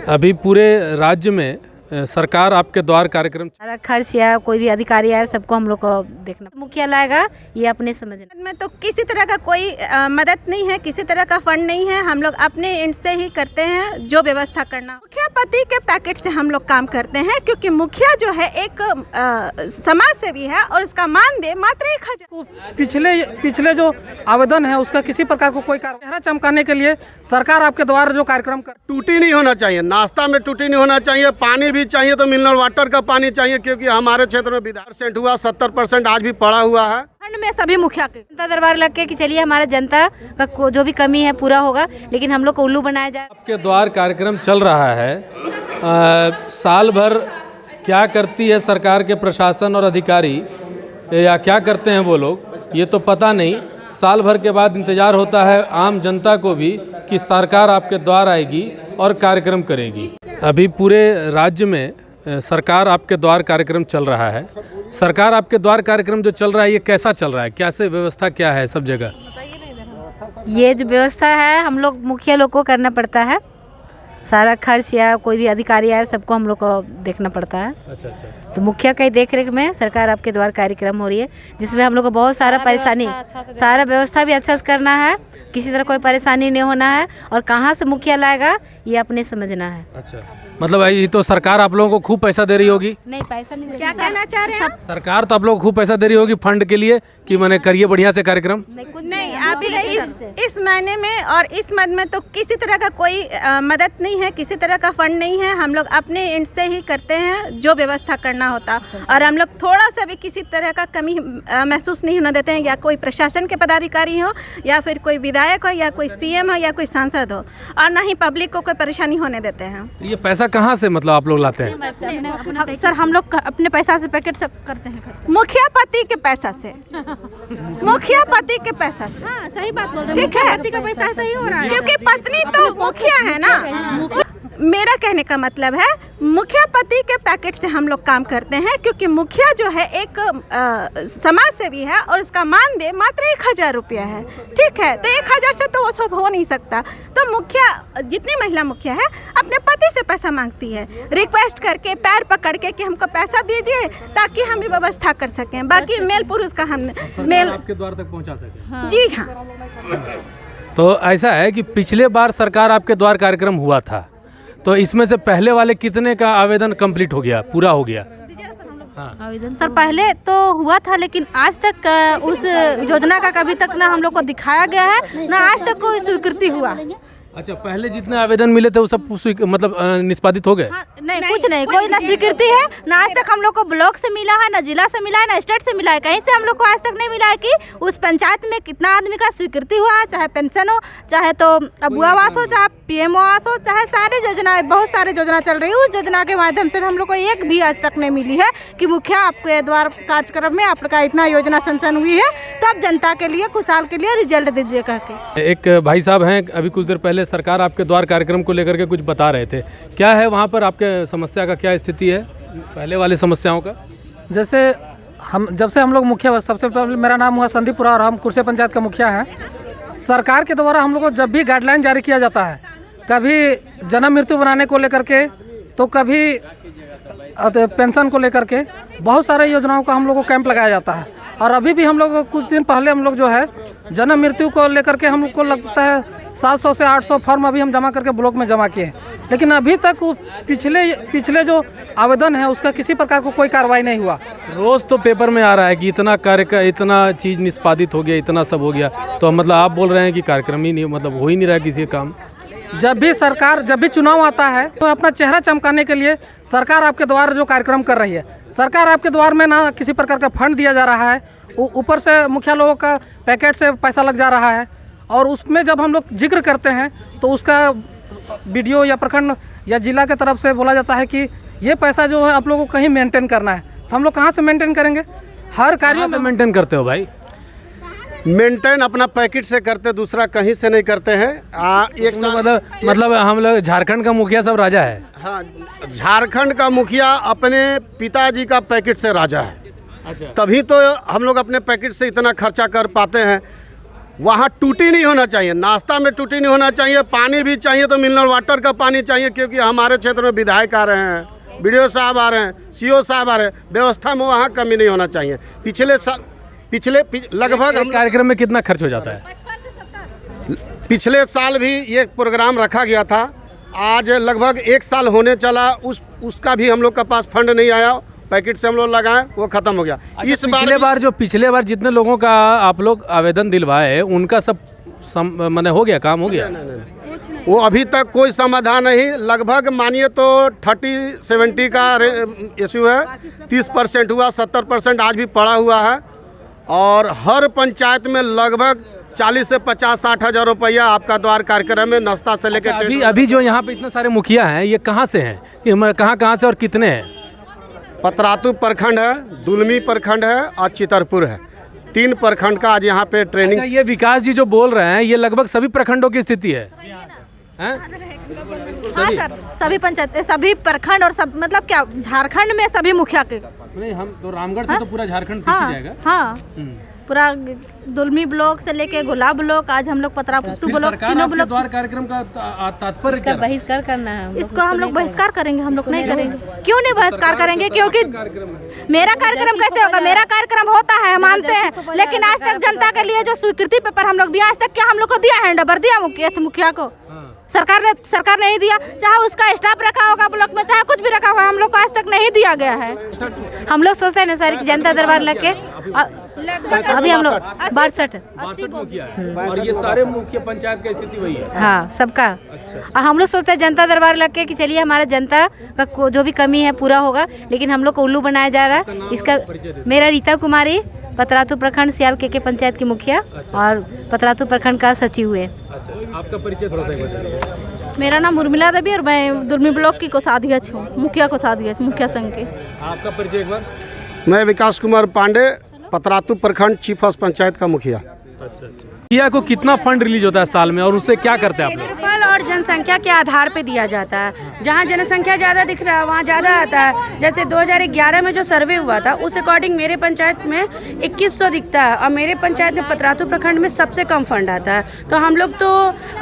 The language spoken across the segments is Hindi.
अभी पूरे राज्य में सरकार आपके द्वार कार्यक्रम सारा खर्च या कोई भी अधिकारी आए सबको हम लोग को देखना, मुखिया लाएगा ये अपने समझना में तो किसी तरह का कोई मदद नहीं है, किसी तरह का फंड नहीं है। हम लोग अपने एंड से ही करते हैं जो व्यवस्था करना। मुखिया पति के पैकेट से हम लोग काम करते हैं क्योंकि मुखिया जो है एक समाज सेवी है और इसका मानदेय मात्र 1000। पिछले जो आवेदन है उसका किसी प्रकार को कोई चेहरा चमकाने के लिए सरकार आपके द्वारा जो कार्यक्रम टूटी नहीं होना चाहिए, नाश्ता में टूटी नहीं होना चाहिए, पानी भी चाहिए तो मिनरल वाटर का पानी चाहिए क्योंकि हमारे क्षेत्र में 20% हुआ, 70% आज भी पड़ा हुआ है। फंड में सभी मुखिया के जनता दरबार लग के कि चलिए हमारा जनता का जो भी कमी है पूरा होगा, लेकिन हम लोग को उल्लू बनाया जाए। आपके द्वार कार्यक्रम चल रहा है, साल भर क्या करती है सरकार के प्रशासन और अधिकारी या क्या करते हैं वो लोग ये तो पता नहीं। साल भर के बाद इंतज़ार होता है आम जनता को भी कि सरकार आपके द्वार आएगी और कार्यक्रम करेगी। अभी पूरे राज्य में सरकार आपके द्वार कार्यक्रम चल रहा है। सरकार आपके द्वार कार्यक्रम जो चल रहा है ये कैसा चल रहा है, कैसे व्यवस्था क्या है सब जगह? ये जो व्यवस्था है हम लोग मुखिया लोग को करना पड़ता है, सारा खर्च या कोई भी अधिकारी आए सबको हम लोग को देखना पड़ता है। अच्छा। तो मुखिया की देखरेख में सरकार आपके द्वार कार्यक्रम हो रही है जिसमें हम लोग को बहुत सारा परेशानी, सारा व्यवस्था भी अच्छा से करना है, किसी तरह कोई परेशानी नहीं होना है और कहाँ से मुखिया लाएगा ये अपने समझना है। अच्छा, मतलब ये तो सरकार आप लोगों को खूब पैसा दे रही होगी? नहीं, पैसा नहीं। क्या कहना चाह रहे हैं? सरकार तो आप लोग को खूब पैसा दे रही होगी फंड के लिए कि मैंने करिए बढ़िया से कार्यक्रम। नहीं, अभी इस महीने में और इस मद में तो किसी तरह का कोई मदद नहीं है, किसी तरह का फंड नहीं है। हम लोग अपने एंड से ही करते हैं जो व्यवस्था करना होता और हम लोग थोड़ा सा भी किसी तरह का कमी महसूस नहीं होने देते हैं, या कोई प्रशासन के पदाधिकारी हो या फिर कोई विधायक हो या कोई सीएम हो या कोई सांसद हो, और ना ही पब्लिक को कोई परेशानी होने देते हैं। ये पैसा कहाँ से मतलब आप लोग लाते हैं? सर हम लोग अपने पैसा से पैकेट सब करते हैं, मुखिया पति के पैसा से, मुखिया पति के पैसा से। हाँ, सही बात बोल रहे हैं, ठीक है, पति का पैसा सही हो रहा है क्योंकि पत्नी तो मुखिया है ना। मेरा कहने का मतलब है मुखिया पति के पैकेट से हम लोग काम करते हैं क्योंकि मुखिया जो है एक समाज सेवी है और इसका मानदेय मात्र 1000 रुपया है। ठीक है, तो 1000 से तो वो सब हो नहीं सकता। तो मुखिया, जितनी महिला मुखिया है अपने पति से पैसा मांगती है, रिक्वेस्ट करके पैर पकड़ के कि हमको पैसा दीजिए ताकि हम भी व्यवस्था कर सकें। बाकी मेल पुरुष का हम मेल आपके द्वार तक पहुंचा सके। जी हाँ। तो ऐसा है कि पिछले बार सरकार आपके द्वार कार्यक्रम हुआ था, तो इसमें से पहले वाले कितने का आवेदन कंप्लीट हो गया, पूरा हो गया? आवेदन सर पहले तो हुआ था लेकिन आज तक उस योजना का कभी तक ना हम लोग को दिखाया गया है ना आज तक कोई स्वीकृति हुआ। अच्छा, पहले जितने आवेदन मिले थे वो सब मतलब निष्पादित हो गए? हाँ, नहीं, कुछ नहीं, कोई ना स्वीकृति है ना आज तक हम लोग को ब्लॉक से मिला है, ना जिला से मिला है, ना स्टेट से मिला है, कहीं से हम लोग को आज तक नहीं मिला है कि उस पंचायत में कितना आदमी का स्वीकृति हुआ है, चाहे पेंशन हो, चाहे तो अबुआ आवास हो, चाहे PM आवास हो, चाहे सारी योजनाएं, बहुत सारी योजना चल रही है। उस योजना के माध्यम से हम लोग को एक भी आज तक नहीं मिली है कि मुखिया आपके द्वार कार्यक्रम में आपका इतना योजना संचालन हुई है तो आप जनता के लिए, खुशहाल के लिए रिजल्ट दीजिए कह के। एक भाई साहब हैं, अभी कुछ देर पहले सरकार आपके द्वार कार्यक्रम को लेकर के कुछ बता रहे थे, क्या है वहाँ पर आपके समस्या का क्या स्थिति है पहले वाली समस्याओं का? जैसे जब से हम लोग मुखिया, सबसे पहले मेरा नाम हुआ संदीपुरा और हम कुर्से पंचायत का मुखिया हैं। सरकार के द्वारा हम लोग को जब भी गाइडलाइन जारी किया जाता है, कभी जन्म मृत्यु बनाने को लेकर के, तो कभी पेंशन को लेकर के, बहुत सारे योजनाओं का हम लोग को कैंप लगाया जाता है। और अभी भी हम लोग कुछ दिन पहले हम लोग जो है जन्म मृत्यु को लेकर के हम लोग को लगता है 700 से 800 फॉर्म अभी हम जमा करके ब्लॉक में जमा किए, लेकिन अभी तक पिछले जो आवेदन है उसका किसी प्रकार को कोई कार्रवाई नहीं हुआ। रोज़ तो पेपर में आ रहा है कि इतना कार्य का इतना चीज़ निष्पादित हो गया, इतना सब हो गया, तो मतलब आप बोल रहे हैं कि कार्यक्रम ही नहीं, मतलब हो ही नहीं रहा किसी काम। जब भी चुनाव आता है तो अपना चेहरा चमकाने के लिए सरकार आपके द्वार जो कार्यक्रम कर रही है, सरकार आपके द्वार में ना किसी प्रकार का फंड दिया जा रहा है, ऊपर से मुखिया लोगों का पैकेट से पैसा लग जा रहा है, और उसमें जब हम लोग जिक्र करते हैं तो उसका वीडियो या प्रखंड या जिला के तरफ से बोला जाता है कि ये पैसा जो है आप लोगों को कहीं मेंटेन करना है। तो हम लोग कहाँ से मेंटेन करेंगे? हर कार्यों में मेंटेन करते हो भाई? मेंटेन अपना पैकेट से करते, दूसरा कहीं से नहीं करते हैं। एक मतलब हम लोग झारखंड का मुखिया सब राजा है? हाँ, झारखंड का मुखिया अपने पिताजी का पैकेट से राजा है। अच्छा। तभी तो हम लोग अपने पैकेट से इतना खर्चा कर पाते हैं। वहाँ टूटी नहीं होना चाहिए, नाश्ता में टूटी नहीं होना चाहिए, पानी भी चाहिए तो मिनरल वाटर का पानी चाहिए, क्योंकि हमारे क्षेत्र में विधायक आ रहे हैं, बीडीओ साहब आ रहे हैं, सीओ साहब आ रहे हैं, व्यवस्था में वहाँ कमी नहीं होना चाहिए। पिछले लगभग हम कार्यक्रम में कितना खर्च हो जाता है? पिछले साल भी ये प्रोग्राम रखा गया था, आज लगभग 1 साल होने चला, उसका भी हम लोग के पास फंड नहीं आया, पैकेट से हम लोग लगाए वो ख़त्म हो गया। इस पिछले बार जितने लोगों का आप लोग आवेदन दिलवाए उनका सब माने हो गया, काम हो गया? वो अभी तक कोई समाधान नहीं, लगभग मानिए तो 30-70 का इशू है, 30% हुआ, 70% आज भी पड़ा हुआ है। और हर पंचायत में लगभग 40 से 50-60 हज़ार रुपया आपका द्वार कार्यक्रम में नाश्ता से लेकर अभी जो यहाँ पे इतने सारे मुखिया हैं ये कहाँ से हैं, कि कहाँ से और कितने हैं? पतरातू प्रखंड है, दुलमी प्रखंड है और चितरपुर है, 3 प्रखंड का आज यहाँ पे ट्रेनिंग। ये विकास जी जो बोल रहे हैं ये लगभग सभी प्रखंडों की स्थिति है? हाँ सर, सभी पंचायत, सभी प्रखंड और सब, मतलब क्या झारखंड में सभी मुखिया के? नहीं, हम तो रामगढ़ से तो पूरा झारखंड हाँ, जाएगा। हाँ, पूरा दुलमी ब्लॉक से लेके गुलाब ब्लॉक, आज हम लोग पतरातू ब्लॉक, तीनों ब्लॉक। द्वार कार्यक्रम का तात्पर्य क्या? बहिष्कार करना है इसको हम लोग बहिष्कार करेंगे, हम लोग नहीं करेंगे। क्यों नहीं बहिष्कार करेंगे? क्योंकि मेरा कार्यक्रम कैसे होगा? मेरा कार्यक्रम होता है, मानते हैं, लेकिन आज तक जनता के लिए जो स्वीकृति पेपर हम लोग दिया, आज तक क्या हम लोग को दिया? हैंड ओवर दिया मुखिया को? सरकार ने नहीं दिया, चाहे उसका स्टाफ रखा होगा ब्लॉक में, चाहे कुछ भी रखा होगा, हम लोग को आज तक नहीं दिया गया है। हम लोग सोचते हैं ना सर कि जनता दरबार लगे, अभी हम लोग 62 और ये सारे मुख्य पंचायत की स्थिति वही है? हाँ, सबका। हम लोग सोचते हैं जनता दरबार लग के कि चलिए हमारा जनता का जो भी कमी है पूरा होगा, लेकिन हम लोग को उल्लू बनाया जा रहा है। इसका मेरा रीता कुमारी, पतरातू प्रखंड सियाल के पंचायत की मुखिया और पतरातू प्रखंड का सचिव हुए। आपका परिचय थोड़ा सा बताइए। मेरा नाम उर्मिला देवी और मैं दुलमी ब्लॉक की कोषाध्यक्ष हूँ, मुखिया कोषाध्यक्ष, मुखिया संघ की। आपका परिचय एक बार? मैं विकास कुमार पांडे, पतरातू प्रखंड चीफ ऑफ पंचायत का मुखिया। मुखिया को कितना फंड रिलीज होता है साल में और उससे क्या करते हैं आप लोग? क्षेत्रफल और जनसंख्या के आधार पे दिया जाता है, जहाँ जनसंख्या ज़्यादा दिख रहा है वहाँ ज़्यादा आता है। जैसे 2011 में जो सर्वे हुआ था उस अकॉर्डिंग मेरे पंचायत में 2100 दिखता है और मेरे पंचायत में पतरातू प्रखंड में सबसे कम फंड आता है। तो हम लोग तो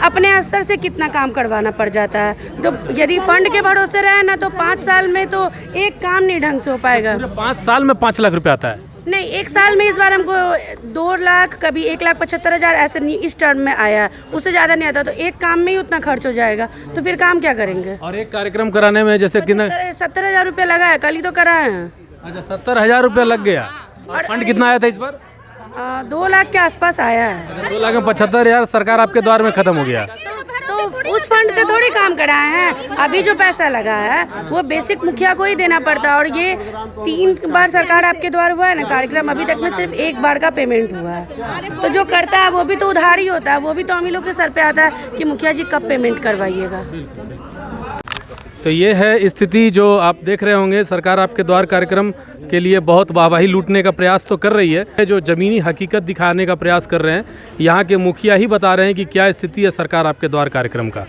अपने स्तर से कितना काम करवाना पड़ जाता है। तो यदि फंड के भरोसे रहे ना तो 5 साल में तो एक काम नहीं ढंग से हो पाएगा। 5 साल में 5 लाख रुपये आता है? नहीं, 1 साल में इस बार हमको 2 लाख, कभी 1,75,000 ऐसे इस टर्म में आया, उससे ज़्यादा नहीं आता। तो एक काम में ही उतना खर्च हो जाएगा, तो फिर काम क्या करेंगे? और एक कार्यक्रम कराने में जैसे कितना? 70,000 रुपये लगा है, कल ही तो कराए हैं। अच्छा, 70,000 रुपये लग गया। और फंड कितना आया था इस बार? 2 लाख के आसपास आया है। 2 लाख में 75,000 सरकार आपके द्वार में खत्म हो गया। तो उस फंड से थोड़ी काम कराए हैं। अभी जो पैसा लगा है वो बेसिक मुखिया को ही देना पड़ता है। और ये 3 बार सरकार आपके द्वार हुआ है ना कार्यक्रम, अभी तक में सिर्फ 1 बार का पेमेंट हुआ है। तो जो करता है वो भी तो उधार ही होता है, वो भी तो हम ही लोग के सर पे आता है कि मुखिया जी कब पेमेंट करवाइएगा। तो ये है स्थिति जो आप देख रहे होंगे। सरकार आपके द्वार कार्यक्रम के लिए बहुत वाहवाही लूटने का प्रयास तो कर रही है, जो ज़मीनी हकीकत दिखाने का प्रयास कर रहे हैं यहाँ के मुखिया ही बता रहे हैं कि क्या स्थिति है सरकार आपके द्वार कार्यक्रम का।